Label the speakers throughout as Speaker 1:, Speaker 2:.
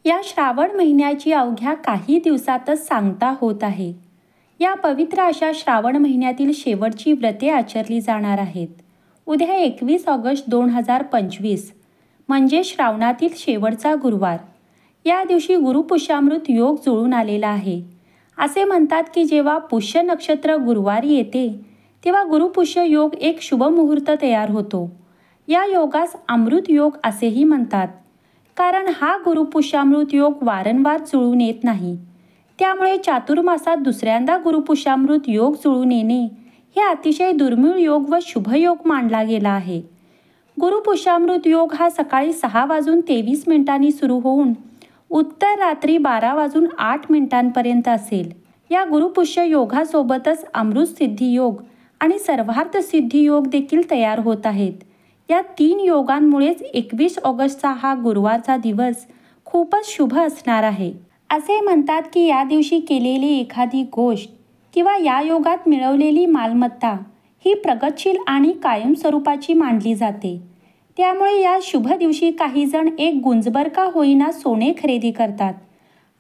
Speaker 1: या श्रावण महिन्याची अवघ्या काही दिवसातच सांगता होत आहे. या पवित्र अशा श्रावण महिन्यातील शेवटची व्रते आचरली जाणार आहेत. उद्या 21 ऑगस्ट 2025 म्हणजे श्रावणातील शेवटचा गुरुवार. या दिवशी गुरुपुष्यामृत योग जुळून आलेला आहे. असे म्हणतात की जेव्हा पुष्य नक्षत्र गुरुवारी येते तेव्हा गुरुपुष्य योग एक शुभ मुहूर्त तयार होतो. या योगास अमृत योग असेही म्हणतात, कारण हा गुरुपुष्यामृत योग वारंवार जुळून येत नाही. त्यामुळे चातुर्मासात दुसऱ्यांदा गुरुपुष्यामृत योग जुळून येणे हे अतिशय दुर्मिळ योग व शुभयोग मानला गेला आहे. गुरुपुष्यामृत योग हा सकाळी 6:23 सुरू होऊन उत्तर रात्री 12:08 असेल. या गुरुपुष्य योगासोबतच अमृत सिद्धी योग आणि सर्वार्थ सिद्धी योग देखील तयार होत आहेत. या 3 योगांमुळेच 21 ऑगस्टचा हा गुरुवारचा दिवस खूपच शुभ असणार आहे. असे म्हणतात की या दिवशी केलेली एखादी गोष्ट किंवा या योगात मिळवलेली मालमत्ता ही प्रगतशील आणि कायमस्वरूपाची मानली जाते. त्यामुळे या शुभ दिवशी काही जण एक गुंजभर का होईना सोने खरेदी करतात.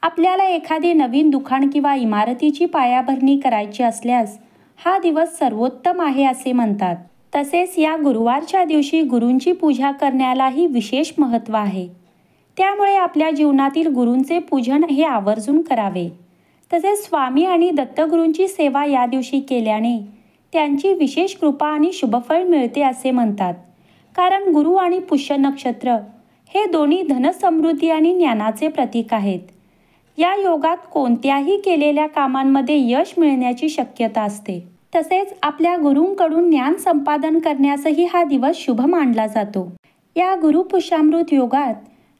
Speaker 1: आपल्याला एखादे नवीन दुकान किंवा इमारतीची पायाभरणी करायची असल्यास हा दिवस सर्वोत्तम आहे असे म्हणतात. तसेच या गुरुवारच्या दिवशी गुरूंची पूजा करण्यालाही विशेष महत्त्व आहे. त्यामुळे आपल्या जीवनातील गुरूंचे पूजन हे आवर्जून करावे. तसेच स्वामी आणि दत्तगुरूंची सेवा या दिवशी केल्याने त्यांची विशेष कृपा आणि शुभफळ मिळते असे म्हणतात. कारण गुरु आणि पुष्य नक्षत्र हे दोन्ही धनसमृद्धी आणि ज्ञानाचे प्रतीक आहेत. या योगात कोणत्याही केलेल्या कामांमध्ये यश मिळण्याची शक्यता असते. तसेच आपल्या गुरूंकडून ज्ञान संपादन करण्यासही हा दिवस शुभ मानला जातो. या गुरुपुष्यामृत योगात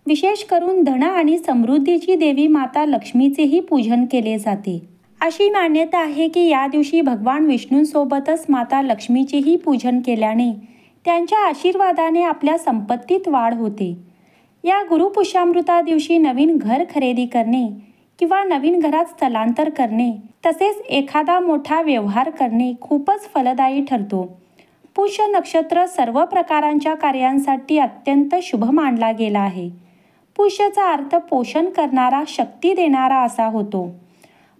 Speaker 1: विशेष करून धन आणि समृद्धीची देवी माता लक्ष्मीचेही पूजन केले जाते. अशी मान्यता आहे की या दिवशी भगवान विष्णूंसोबतच माता लक्ष्मीचेही पूजन केल्याने त्यांच्या आशीर्वादाने आपल्या संपत्तीत वाढ होते. या गुरुपुष्यामृता दिवशी नवीन घर खरेदी करणे किंवा नवीन घरात स्थलांतर करणे तसेच एखादा मोठा व्यवहार करणे खूपच फलदायी ठरतो. पुष्य नक्षत्र सर्व प्रकारांच्या कार्यांसाठी अत्यंत शुभ मानला गेला आहे. पुष्यचा अर्थ पोषण करणारा, शक्ती देणारा असा होतो.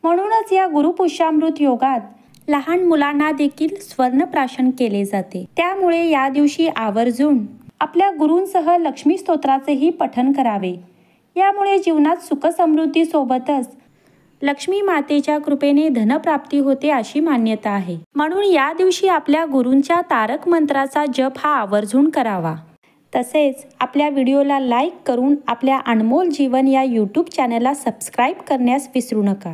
Speaker 1: म्हणूनच या गुरुपुष्यामृत योगात लहान मुलांना देखील स्वर्णप्राशन केले जाते. त्यामुळे या दिवशी आवर्जून आपल्या गुरूंसह लक्ष्मी स्तोत्राचेही पठण करावे. यामुळे जीवनात सुखसमृद्धी सोबतच लक्ष्मी मातेच्या कृपेने धनप्राप्ती होते अशी मान्यता आहे. म्हणून या दिवशी आपल्या गुरूंच्या तारक मंत्राचा जप हा आवर्जून करावा. तसेच आपल्या व्हिडिओला लाईक करून आपल्या अनमोल जीवन या यूट्यूब चॅनलला सबस्क्राईब करण्यास विसरू नका.